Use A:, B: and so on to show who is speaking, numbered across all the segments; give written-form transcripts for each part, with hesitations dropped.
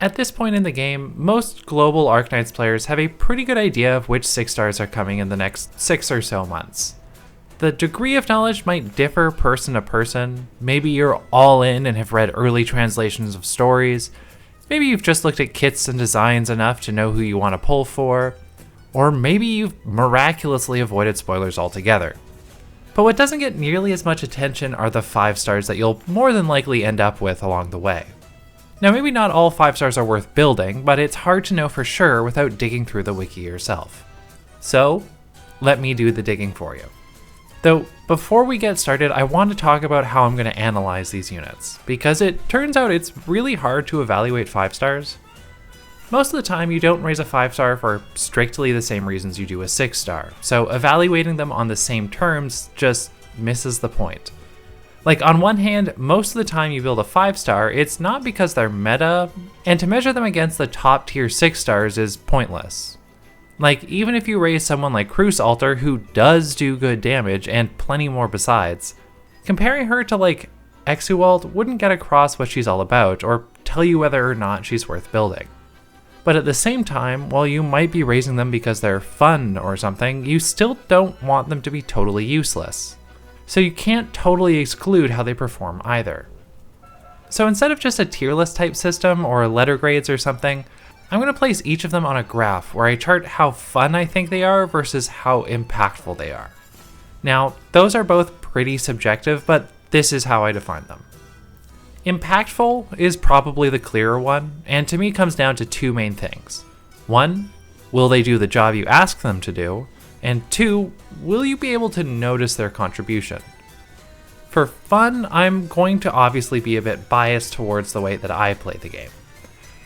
A: At this point in the game, most global Arknights players have a pretty good idea of which 6 stars are coming in the next 6 or so months. The degree of knowledge might differ person to person. Maybe you're all in and have read early translations of stories. Maybe you've just looked at kits and designs enough to know who you want to pull for. Or maybe you've miraculously avoided spoilers altogether. But what doesn't get nearly as much attention are the 5 stars that you'll more than likely end up with along the way. Now, maybe not all 5 stars are worth building, but it's hard to know for sure without digging through the wiki yourself. So, let me do the digging for you. Though, before we get started, I want to talk about how I'm going to analyze these units, because it turns out it's really hard to evaluate 5 stars. Most of the time, you don't raise a 5 star for strictly the same reasons you do a 6 star, so evaluating them on the same terms just misses the point. Like, on one hand, most of the time you build a 5 star, it's not because they're meta, and to measure them against the top tier 6 stars is pointless. Like, even if you raise someone like Cruce Alter, who does do good damage, and plenty more besides, comparing her to, like, Exualt wouldn't get across what she's all about, or tell you whether or not she's worth building. But at the same time, while you might be raising them because they're fun or something, you still don't want them to be totally useless. So you can't totally exclude how they perform either. So instead of just a tier list type system, or letter grades or something, I'm going to place each of them on a graph where I chart how fun I think they are versus how impactful they are. Now, those are both pretty subjective, but this is how I define them. Impactful is probably the clearer one, and to me comes down to 2 main things. 1, will they do the job you ask them to do? And 2, will you be able to notice their contribution? For fun, I'm going to obviously be a bit biased towards the way that I play the game.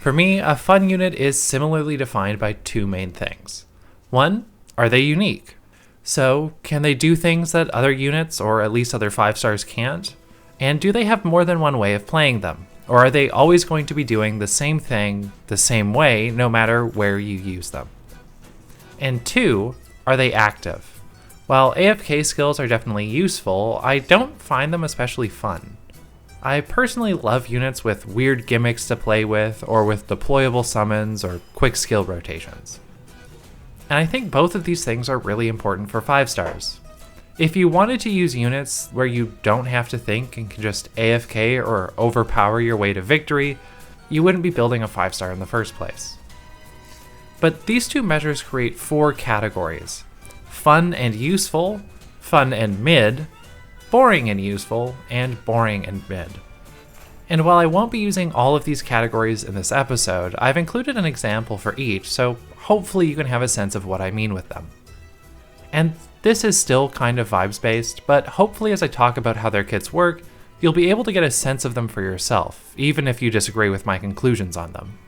A: For me, a fun unit is similarly defined by 2 main things. 1, are they unique? So, can they do things that other units, or at least other 5 stars can't? And do they have more than one way of playing them? Or are they always going to be doing the same thing the same way no matter where you use them? And 2, are they active? While AFK skills are definitely useful, I don't find them especially fun. I personally love units with weird gimmicks to play with, or with deployable summons or quick skill rotations. And I think both of these things are really important for 5 stars. If you wanted to use units where you don't have to think and can just AFK or overpower your way to victory, you wouldn't be building a 5 star in the first place. But these 2 measures create 4 categories: fun and useful, fun and mid, boring and useful, and boring and mid. And while I won't be using all of these categories in this episode, I've included an example for each, so hopefully you can have a sense of what I mean with them. And this is still kind of vibes based, but hopefully as I talk about how their kits work, you'll be able to get a sense of them for yourself, even if you disagree with my conclusions on them.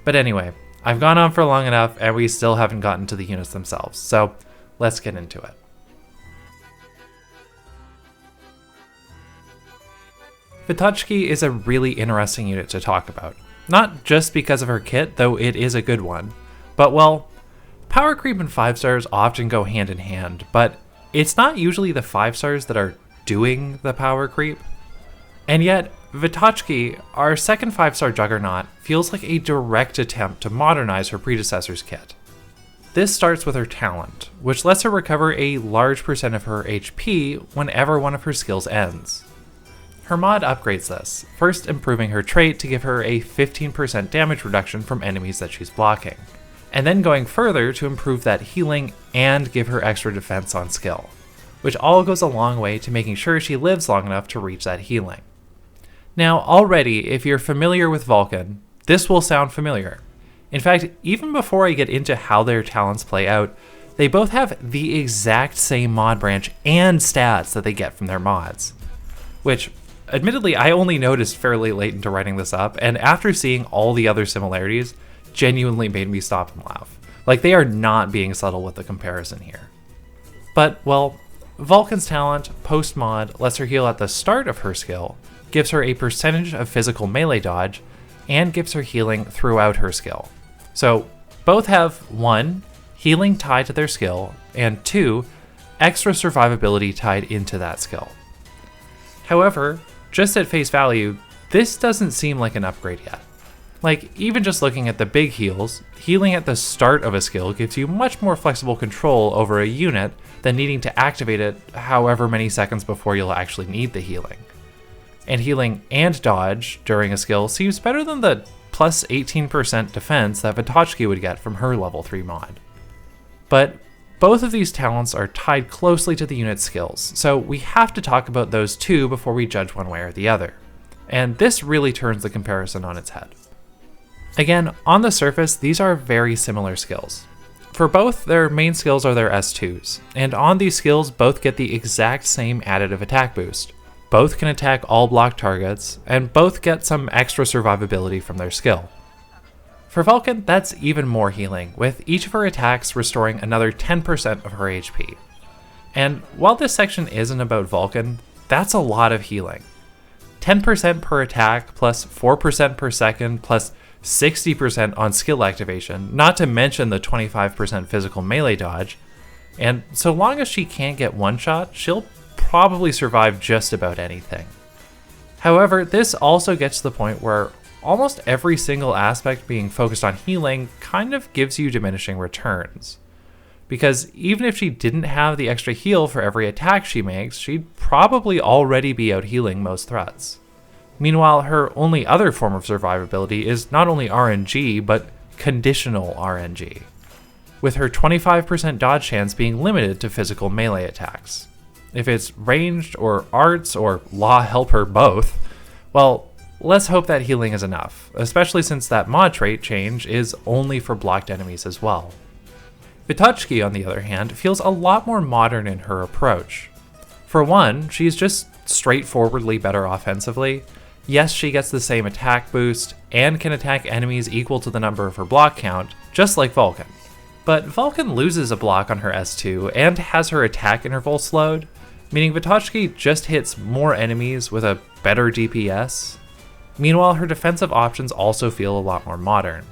A: But anyway, I've gone on for long enough and we still haven't gotten to the units themselves, so let's get into it. Vetochki is a really interesting unit to talk about. Not just because of her kit, though it is a good one, but well, power creep and 5 stars often go hand in hand, but it's not usually the 5 stars that are doing the power creep. And yet, Vetochki, our second 5 star juggernaut, feels like a direct attempt to modernize her predecessor's kit. This starts with her talent, which lets her recover a large percent of her HP whenever one of her skills ends. Her mod upgrades this, first improving her trait to give her a 15% damage reduction from enemies that she's blocking, and then going further to improve that healing and give her extra defense on skill, which all goes a long way to making sure she lives long enough to reach that healing. Now already, if you're familiar with Vulcan, this will sound familiar. In fact, even before I get into how their talents play out, they both have the exact same mod branch and stats that they get from their mods, which admittedly, I only noticed fairly late into writing this up, and after seeing all the other similarities, genuinely made me stop and laugh. Like, they are not being subtle with the comparison here. But, well, Vulcan's talent, post-mod, lets her heal at the start of her skill, gives her a percentage of physical melee dodge, and gives her healing throughout her skill. So, both have 1, healing tied to their skill, and 2, extra survivability tied into that skill. However, just at face value, this doesn't seem like an upgrade yet. Like, even just looking at the big heals, healing at the start of a skill gives you much more flexible control over a unit than needing to activate it however many seconds before you'll actually need the healing. And healing and dodge during a skill seems better than the plus 18% defense that Vetochki would get from her level 3 mod. But both of these talents are tied closely to the unit's skills, so we have to talk about those two before we judge one way or the other. And this really turns the comparison on its head. Again, on the surface, these are very similar skills. For both, their main skills are their S2s, and on these skills, both get the exact same additive attack boost. Both can attack all blocked targets, and both get some extra survivability from their skill. For Vulcan, that's even more healing, with each of her attacks restoring another 10% of her HP. And while this section isn't about Vulcan, that's a lot of healing. 10% per attack, plus 4% per second, plus 60% on skill activation, not to mention the 25% physical melee dodge, and so long as she can't get one-shot, she'll probably survive just about anything. However, this also gets to the point where almost every single aspect being focused on healing kind of gives you diminishing returns. Because even if she didn't have the extra heal for every attack she makes, she'd probably already be out healing most threats. Meanwhile, her only other form of survivability is not only RNG, but conditional RNG, with her 25% dodge chance being limited to physical melee attacks. If it's ranged or arts or law helper both, well, let's hope that healing is enough, especially since that mod trait change is only for blocked enemies as well. Vetochki, on the other hand, feels a lot more modern in her approach. For one, she's just straightforwardly better offensively. Yes, she gets the same attack boost, and can attack enemies equal to the number of her block count, just like Vulcan. But Vulcan loses a block on her S2 and has her attack interval slowed, meaning Vetochki just hits more enemies with a better DPS. Meanwhile, her defensive options also feel a lot more modern.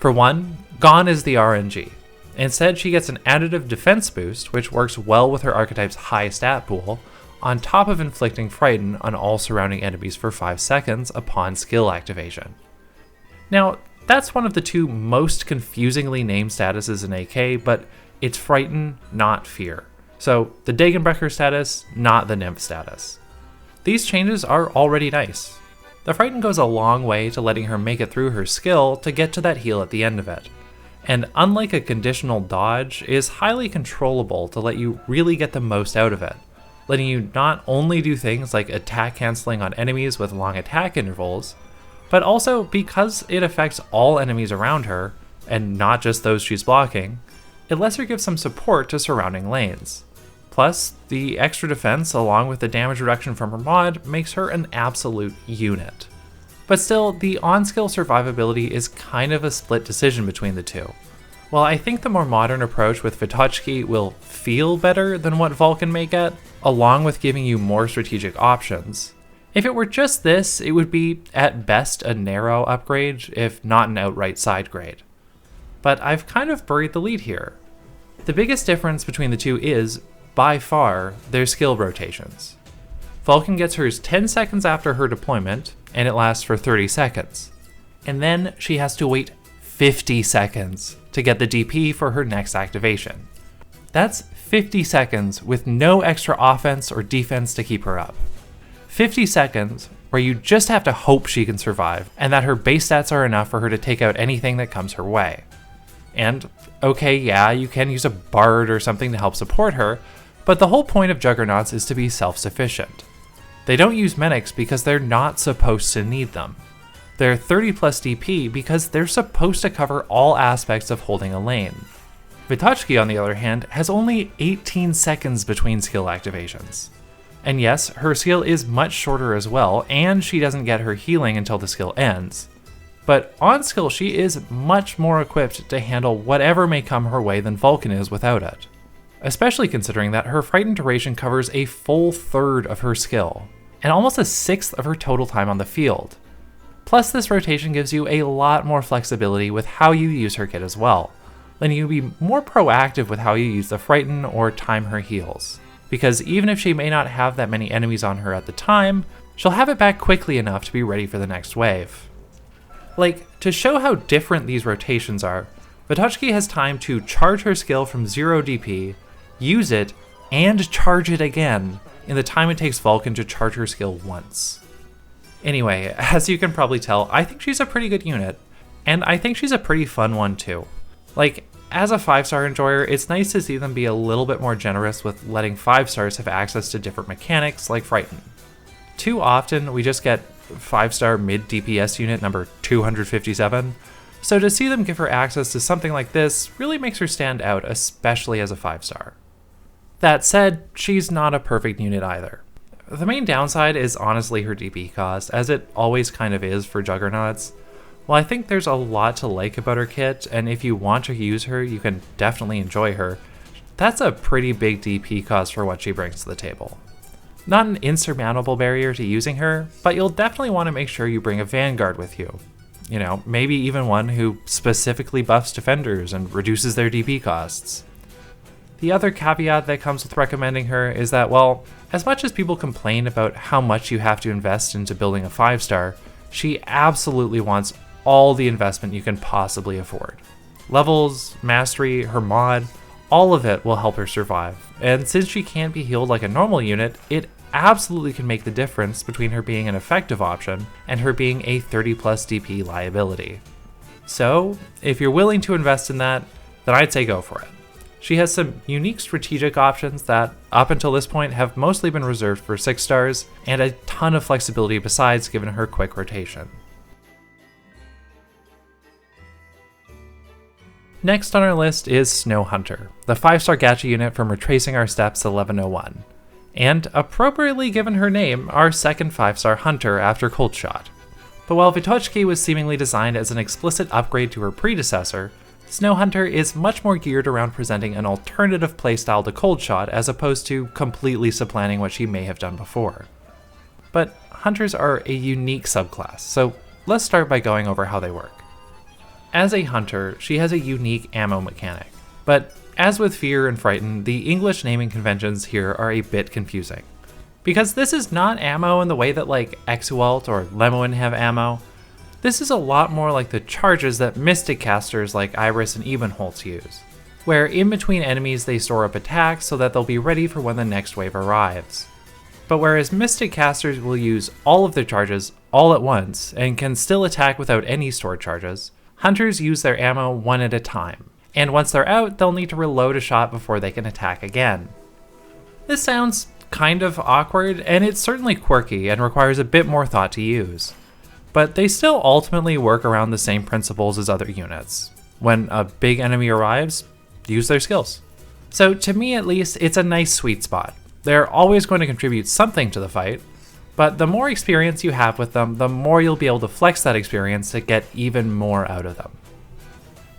A: For one, gone is the RNG. Instead, she gets an additive defense boost, which works well with her archetype's high stat pool, on top of inflicting Frighten on all surrounding enemies for 5 seconds upon skill activation. Now, that's one of the two most confusingly named statuses in AK, but it's Frighten, not Fear. So, the Dagenbrecher status, not the Nymph status. These changes are already nice. The Frighten goes a long way to letting her make it through her skill to get to that heal at the end of it. And unlike a conditional dodge, is highly controllable to let you really get the most out of it, letting you not only do things like attack canceling on enemies with long attack intervals, but also because it affects all enemies around her, and not just those she's blocking, it lets her give some support to surrounding lanes. Plus, the extra defense along with the damage reduction from her mod makes her an absolute unit. But still, the on-skill survivability is kind of a split decision between the two. While I think the more modern approach with Vetochki will feel better than what Vulcan may get, along with giving you more strategic options, if it were just this, it would be, at best, a narrow upgrade, if not an outright side grade. But I've kind of buried the lead here. The biggest difference between the two is, by far, their skill rotations. Vulcan gets hers 10 seconds after her deployment, and it lasts for 30 seconds. And then she has to wait 50 seconds to get the DP for her next activation. That's 50 seconds with no extra offense or defense to keep her up. 50 seconds where you just have to hope she can survive, and that her base stats are enough for her to take out anything that comes her way. And, okay, yeah, you can use a bard or something to help support her, but the whole point of Juggernauts is to be self-sufficient. They don't use medics because they're not supposed to need them. They're 30 plus DP because they're supposed to cover all aspects of holding a lane. Vetochki, on the other hand, has only 18 seconds between skill activations. And yes, her skill is much shorter as well, and she doesn't get her healing until the skill ends. But on skill, she is much more equipped to handle whatever may come her way than Vulcan is without it. Especially considering that her Frightened duration covers a full third of her skill, and almost a sixth of her total time on the field. Plus, this rotation gives you a lot more flexibility with how you use her kit as well, letting you be more proactive with how you use the Frighten or time her heals. Because even if she may not have that many enemies on her at the time, she'll have it back quickly enough to be ready for the next wave. Like, to show how different these rotations are, Vetochki has time to charge her skill from 0 DP, use it, and charge it again in the time it takes Vulcan to charge her skill once. Anyway, as you can probably tell, I think she's a pretty good unit, and I think she's a pretty fun one too. Like, as a 5-star enjoyer, it's nice to see them be a little bit more generous with letting 5-stars have access to different mechanics like Frighten. Too often, we just get 5-star mid DPS unit number 257, so to see them give her access to something like this really makes her stand out, especially as a 5-star. That said, she's not a perfect unit either. The main downside is honestly her DP cost, as it always kind of is for Juggernauts. While I think there's a lot to like about her kit, and if you want to use her, you can definitely enjoy her, that's a pretty big DP cost for what she brings to the table. Not an insurmountable barrier to using her, but you'll definitely want to make sure you bring a Vanguard with you. You know, maybe even one who specifically buffs defenders and reduces their DP costs. The other caveat that comes with recommending her is that, well, as much as people complain about how much you have to invest into building a 5-star, she absolutely wants all the investment you can possibly afford. Levels, mastery, her mod, all of it will help her survive, and since she can't be healed like a normal unit, it absolutely can make the difference between her being an effective option and her being a 30+ DP liability. So, if you're willing to invest in that, then I'd say go for it. She has some unique strategic options that, up until this point, have mostly been reserved for 6-stars, and a ton of flexibility besides given her quick rotation. Next on our list is Snow Hunter, the 5-star gacha unit from Retracing Our Steps 1101, and, appropriately given her name, our second 5-star hunter after Cold Shot. But while Vetochki was seemingly designed as an explicit upgrade to her predecessor, Snow Hunter is much more geared around presenting an alternative playstyle to Cold Shot as opposed to completely supplanting what she may have done before. But Hunters are a unique subclass, so let's start by going over how they work. As a Hunter, she has a unique ammo mechanic, but as with Fear and Frighten, the English naming conventions here are a bit confusing. Because this is not ammo in the way that like Exualt or Lemoine have ammo. This is a lot more like the charges that Mystic casters like Iris and Ebenholz use, where in between enemies they store up attacks so that they'll be ready for when the next wave arrives. But whereas Mystic casters will use all of their charges all at once and can still attack without any stored charges, Hunters use their ammo one at a time, and once they're out, they'll need to reload a shot before they can attack again. This sounds kind of awkward, and it's certainly quirky and requires a bit more thought to use. But they still ultimately work around the same principles as other units. When a big enemy arrives, use their skills. So to me at least, it's a nice sweet spot. They're always going to contribute something to the fight, but the more experience you have with them, the more you'll be able to flex that experience to get even more out of them.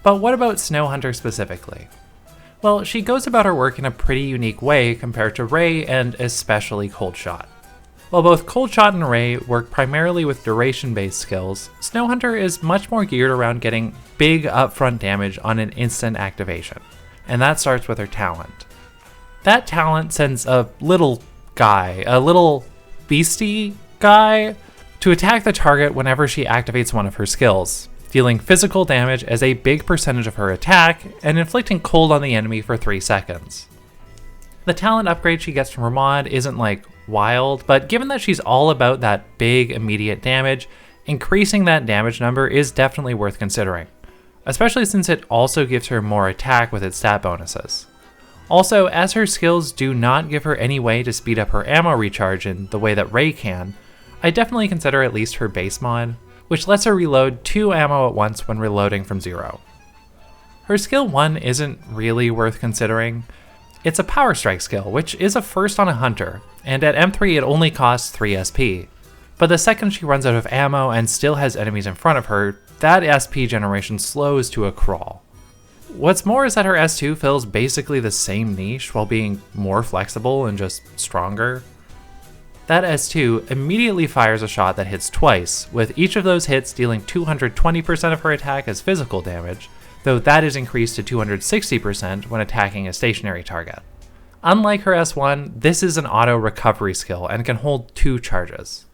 A: But what about Snow Hunter specifically? Well, she goes about her work in a pretty unique way compared to Ray and especially Cold Shot. While both Cold Shot and Ray work primarily with duration-based skills, Snow Hunter is much more geared around getting big upfront damage on an instant activation, and that starts with her talent. That talent sends a little guy, a little beastie guy, to attack the target whenever she activates one of her skills, dealing physical damage as a big percentage of her attack and inflicting cold on the enemy for 3 seconds. The talent upgrade she gets from her mod isn't like wild, but given that she's all about that big immediate damage, increasing that damage number is definitely worth considering, especially since it also gives her more attack with its stat bonuses. Also, as her skills do not give her any way to speed up her ammo recharge in the way that Ray can, I definitely consider at least her base mod, which lets her reload 2 ammo at once when reloading from 0. Her skill 1 isn't really worth considering. It's a Power Strike skill, which is a first on a Hunter, and at M3 it only costs 3 SP. But the second she runs out of ammo and still has enemies in front of her, that SP generation slows to a crawl. What's more is that her S2 fills basically the same niche while being more flexible and just stronger. That S2 immediately fires a shot that hits twice, with each of those hits dealing 220% of her attack as physical damage, though that is increased to 260% when attacking a stationary target. Unlike her S1, this is an auto recovery skill and can hold 2 charges.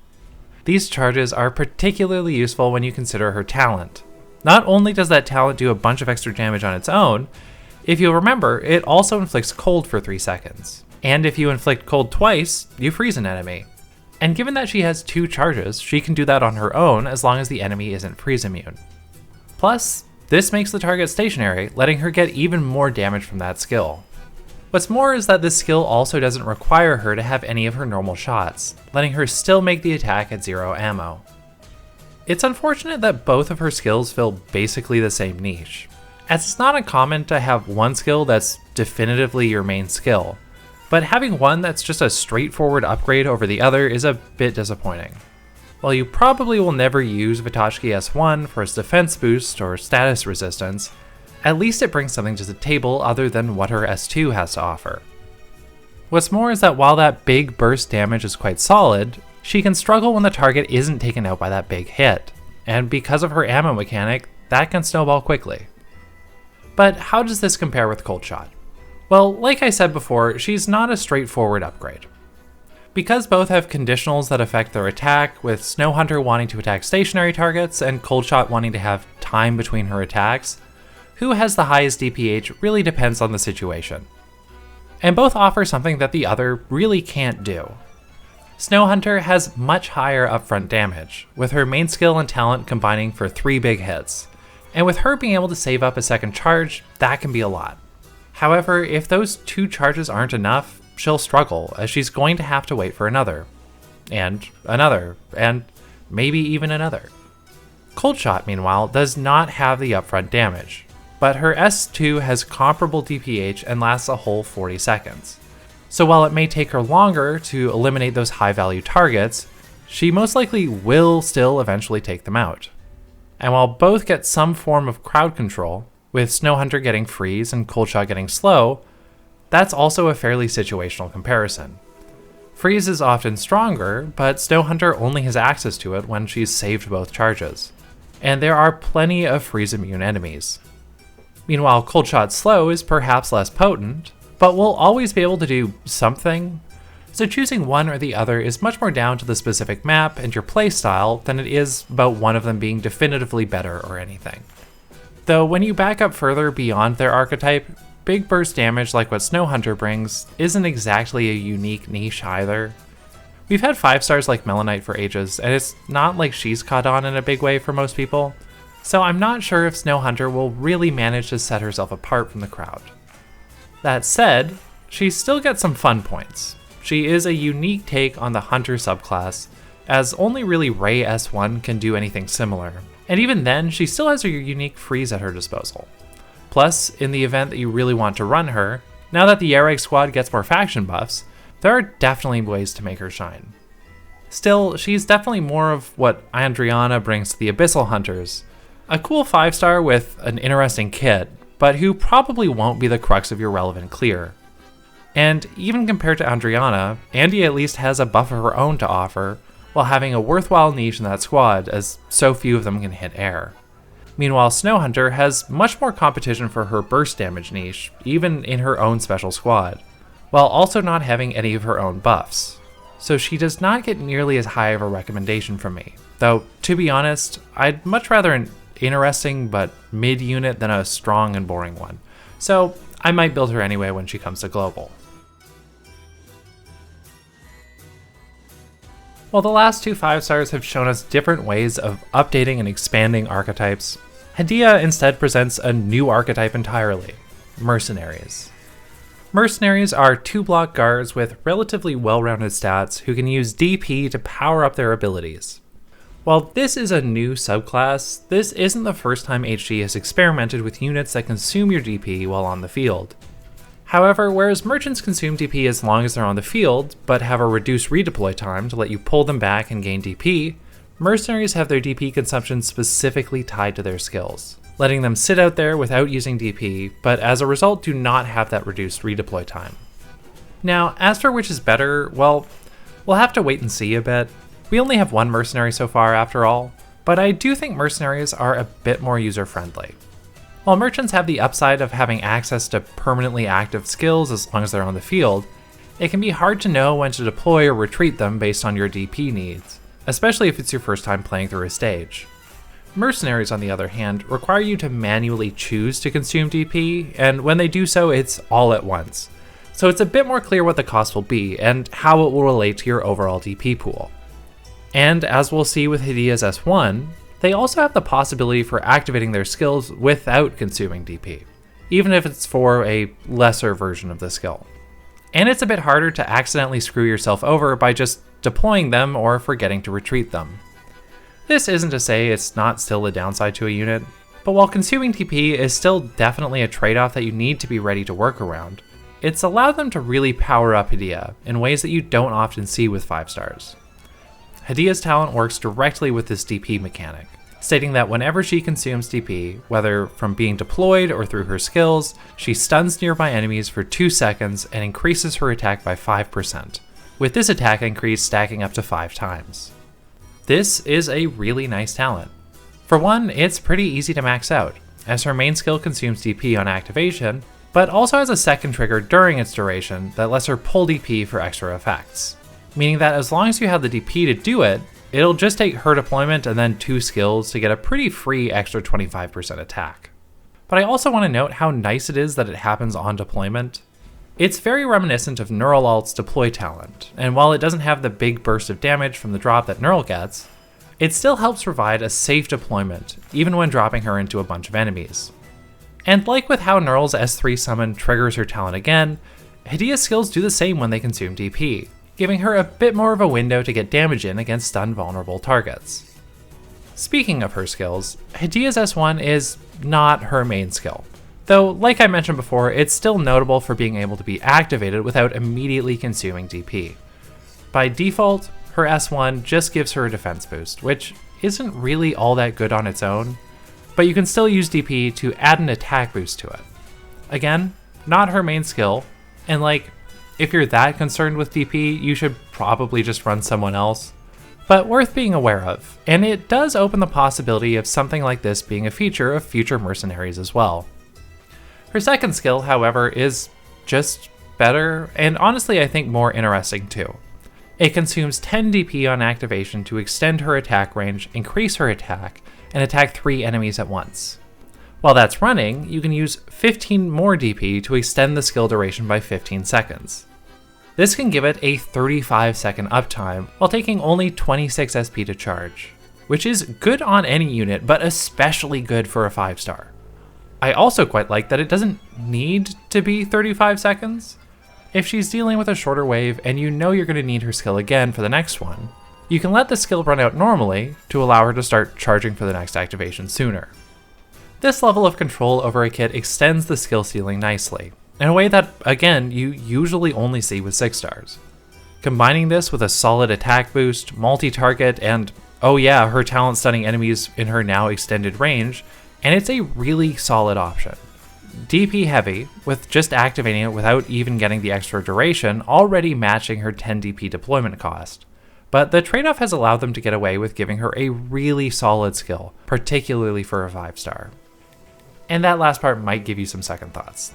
A: These charges are particularly useful when you consider her talent. Not only does that talent do a bunch of extra damage on its own, if you'll remember, it also inflicts cold for 3 seconds. And if you inflict cold twice, you freeze an enemy. And given that she has 2 charges, she can do that on her own as long as the enemy isn't freeze immune. Plus, this makes the target stationary, letting her get even more damage from that skill. What's more is that this skill also doesn't require her to have any of her normal shots, letting her still make the attack at 0 ammo. It's unfortunate that both of her skills fill basically the same niche, as it's not uncommon to have one skill that's definitively your main skill, but having one that's just a straightforward upgrade over the other is a bit disappointing. While you probably will never use Vetochki S1 for its defense boost or status resistance, at least it brings something to the table other than what her S2 has to offer. What's more is that while that big burst damage is quite solid, she can struggle when the target isn't taken out by that big hit, and because of her ammo mechanic, that can snowball quickly. But how does this compare with Cold Shot? Well, like I said before, she's not a straightforward upgrade. Because both have conditionals that affect their attack, with Snow Hunter wanting to attack stationary targets and Cold Shot wanting to have time between her attacks, who has the highest DPH really depends on the situation. And both offer something that the other really can't do. Snow Hunter has much higher upfront damage, with her main skill and talent combining for 3 big hits. And with her being able to save up a second charge, that can be a lot. However, if those 2 charges aren't enough, she'll struggle, as she's going to have to wait for another, and maybe even another. Cold Shot, meanwhile, does not have the upfront damage, but her S2 has comparable DPH and lasts a whole 40 seconds. So while it may take her longer to eliminate those high value targets, she most likely will still eventually take them out. And while both get some form of crowd control, with Snow Hunter getting freeze and Cold Shot getting slow, that's also a fairly situational comparison. Freeze is often stronger, but Snow Hunter only has access to it when she's saved both charges. And there are plenty of freeze immune enemies. Meanwhile, Cold Shot slow is perhaps less potent, but will always be able to do something, so choosing one or the other is much more down to the specific map and your playstyle than it is about one of them being definitively better or anything. Though when you back up further beyond their archetype, big burst damage like what Snow Hunter brings isn't exactly a unique niche either. We've had 5-stars like Melonite for ages, and it's not like she's caught on in a big way for most people, so I'm not sure if Snow Hunter will really manage to set herself apart from the crowd. That said, she still gets some fun points. She is a unique take on the Hunter subclass, as only really Ray S1 can do anything similar, and even then she still has her unique freeze at her disposal. Plus, in the event that you really want to run her, now that the Yareg squad gets more faction buffs, there are definitely ways to make her shine. Still, she's definitely more of what Andriana brings to the Abyssal Hunters, a cool 5-star with an interesting kit, but who probably won't be the crux of your relevant clear. And even compared to Andriana, Andy at least has a buff of her own to offer, while having a worthwhile niche in that squad, as so few of them can hit air. Meanwhile, Snow Hunter has much more competition for her burst damage niche, even in her own special squad, while also not having any of her own buffs. So she does not get nearly as high of a recommendation from me, though to be honest, I'd much rather an interesting but mid-unit than a strong and boring one, so I might build her anyway when she comes to Global. While the last 2 5-stars have shown us different ways of updating and expanding archetypes, Hadiya instead presents a new archetype entirely: Mercenaries. Mercenaries are 2-block guards with relatively well-rounded stats who can use DP to power up their abilities. While this is a new subclass, this isn't the first time HG has experimented with units that consume your DP while on the field. However, whereas merchants consume DP as long as they're on the field, but have a reduced redeploy time to let you pull them back and gain DP, mercenaries have their DP consumption specifically tied to their skills, letting them sit out there without using DP, but as a result do not have that reduced redeploy time. Now, as for which is better, well, we'll have to wait and see a bit. We only have one mercenary so far after all, but I do think mercenaries are a bit more user-friendly. While merchants have the upside of having access to permanently active skills as long as they're on the field, it can be hard to know when to deploy or retreat them based on your DP needs, especially if it's your first time playing through a stage. Mercenaries, on the other hand, require you to manually choose to consume DP, and when they do so, it's all at once. So it's a bit more clear what the cost will be, and how it will relate to your overall DP pool. And as we'll see with Hadiya's S1, they also have the possibility for activating their skills without consuming DP, even if it's for a lesser version of the skill. And it's a bit harder to accidentally screw yourself over by just deploying them or forgetting to retreat them. This isn't to say it's not still a downside to a unit, but while consuming TP is still definitely a trade-off that you need to be ready to work around, it's allowed them to really power up Hadiya in ways that you don't often see with 5 stars. Hadiya's talent works directly with this DP mechanic, stating that whenever she consumes DP, whether from being deployed or through her skills, she stuns nearby enemies for 2 seconds and increases her attack by 5%, with this attack increase stacking up to 5 times. This is a really nice talent. For one, it's pretty easy to max out, as her main skill consumes DP on activation, but also has a second trigger during its duration that lets her pull DP for extra effects. Meaning that as long as you have the DP to do it, it'll just take her deployment and then 2 skills to get a pretty free extra 25% attack. But I also want to note how nice it is that it happens on deployment. It's very reminiscent of Neural Alt's deploy talent, and while it doesn't have the big burst of damage from the drop that Neural gets, it still helps provide a safe deployment, even when dropping her into a bunch of enemies. And like with how Neural's S3 summon triggers her talent again, Hadiya's skills do the same when they consume DP, giving her a bit more of a window to get damage in against stun vulnerable targets. Speaking of her skills, Hadiya's S1 is not her main skill. Though, like I mentioned before, it's still notable for being able to be activated without immediately consuming DP. By default, her S1 just gives her a defense boost, which isn't really all that good on its own, but you can still use DP to add an attack boost to it. Again, not her main skill, and if you're that concerned with DP, you should probably just run someone else, but worth being aware of, and it does open the possibility of something like this being a feature of future mercenaries as well. Her second skill, however, is just better, and honestly I think more interesting too. It consumes 10 DP on activation to extend her attack range, increase her attack, and attack 3 enemies at once. While that's running, you can use 15 more DP to extend the skill duration by 15 seconds. This can give it a 35-second uptime while taking only 26 SP to charge, which is good on any unit, but especially good for a 5-star. I also quite like that it doesn't need to be 35 seconds. If she's dealing with a shorter wave and you know you're going to need her skill again for the next one, you can let the skill run out normally to allow her to start charging for the next activation sooner. This level of control over a kit extends the skill ceiling nicely, in a way that, again, you usually only see with 6 stars. Combining this with a solid attack boost, multi-target, and oh yeah, her talent stunning enemies in her now extended range, and it's a really solid option. DP heavy, with just activating it without even getting the extra duration, already matching her 10 DP deployment cost. But the trade-off has allowed them to get away with giving her a really solid skill, particularly for a 5-star. And that last part might give you some second thoughts.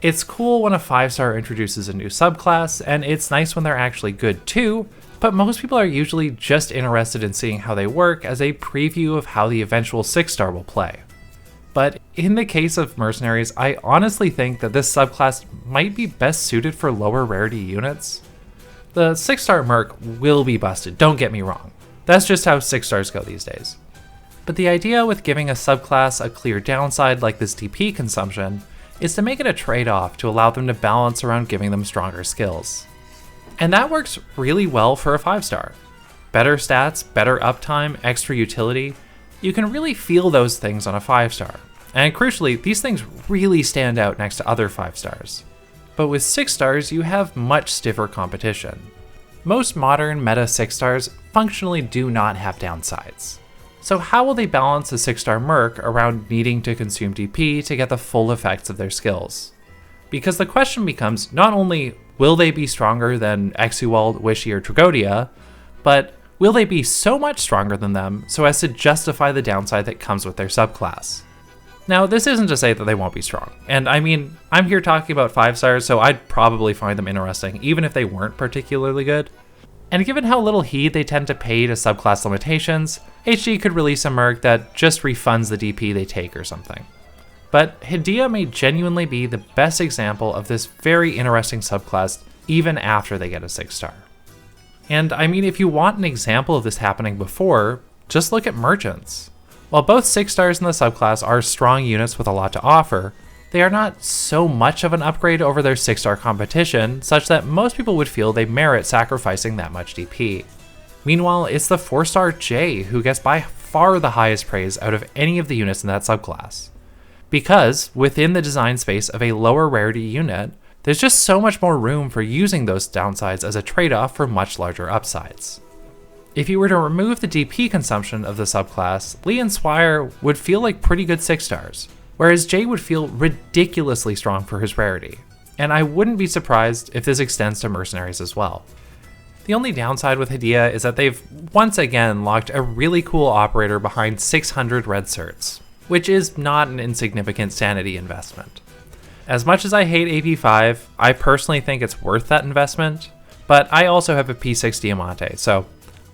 A: It's cool when a 5-star introduces a new subclass, and it's nice when they're actually good too, but most people are usually just interested in seeing how they work as a preview of how the eventual 6-star will play. But in the case of mercenaries, I honestly think that this subclass might be best suited for lower rarity units. The 6-star merc will be busted, don't get me wrong. That's just how 6 stars go these days. But the idea with giving a subclass a clear downside like this DP consumption is to make it a trade-off to allow them to balance around giving them stronger skills. And that works really well for a 5-star. Better stats, better uptime, extra utility. You can really feel those things on a 5-star. And crucially, these things really stand out next to other 5-stars. But with 6 stars, you have much stiffer competition. Most modern meta 6 stars functionally do not have downsides. So how will they balance a 6-star merc around needing to consume DP to get the full effects of their skills? Because the question becomes not only will they be stronger than Exuwald, Wishy, or Tragodia, but will they be so much stronger than them so as to justify the downside that comes with their subclass? Now, this isn't to say that they won't be strong, and I mean, I'm here talking about 5 stars, so I'd probably find them interesting even if they weren't particularly good. And given how little heed they tend to pay to subclass limitations, HG could release a merc that just refunds the DP they take or something. But Hadiya may genuinely be the best example of this very interesting subclass even after they get a 6-star. And I mean, if you want an example of this happening before, just look at merchants. While both 6-stars in the subclass are strong units with a lot to offer, they are not so much of an upgrade over their 6-star competition such that most people would feel they merit sacrificing that much DP. Meanwhile, it's the 4-star J who gets by far the highest praise out of any of the units in that subclass. Because, within the design space of a lower rarity unit, there's just so much more room for using those downsides as a trade-off for much larger upsides. If you were to remove the DP consumption of the subclass, Lee and Swire would feel like pretty good 6-stars, whereas Jay would feel ridiculously strong for his rarity, and I wouldn't be surprised if this extends to mercenaries as well. The only downside with Hadiya is that they've once again locked a really cool operator behind 600 red certs, which is not an insignificant sanity investment. As much as I hate AP5, I personally think it's worth that investment, but I also have a P6 Diamante, so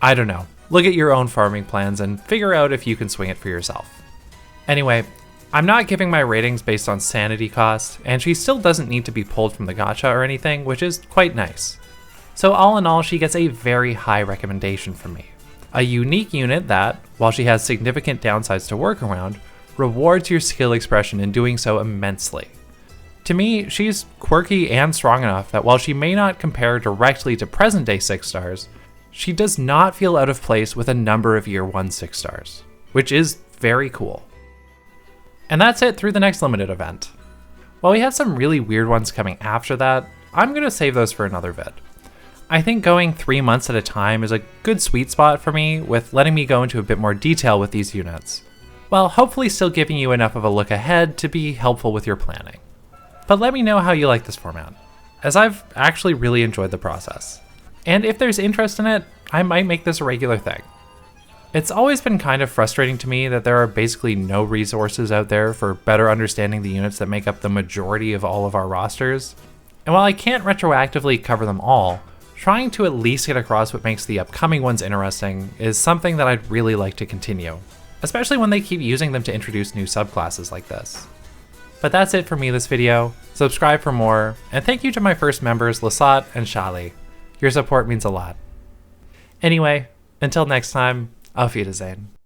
A: I don't know. Look at your own farming plans and figure out if you can swing it for yourself. Anyway, I'm not giving my ratings based on sanity cost, and she still doesn't need to be pulled from the gacha or anything, which is quite nice. So all in all, she gets a very high recommendation from me. A unique unit that, while she has significant downsides to work around, rewards your skill expression in doing so immensely. To me, she's quirky and strong enough that while she may not compare directly to present-day 6-stars, she does not feel out of place with a number of year 1 6-stars, which is very cool. And that's it through the next limited event. While we have some really weird ones coming after that, I'm going to save those for another vid. I think going 3 months at a time is a good sweet spot for me, with letting me go into a bit more detail with these units, while hopefully still giving you enough of a look ahead to be helpful with your planning. But let me know how you like this format, as I've actually really enjoyed the process. And if there's interest in it, I might make this a regular thing. It's always been kind of frustrating to me that there are basically no resources out there for better understanding the units that make up the majority of all of our rosters. And while I can't retroactively cover them all, trying to at least get across what makes the upcoming ones interesting is something that I'd really like to continue, especially when they keep using them to introduce new subclasses like this. But that's it for me this video. Subscribe for more, and thank you to my first members Lasat and Shali. Your support means a lot. Anyway, until next time, Auf Wiedersehen.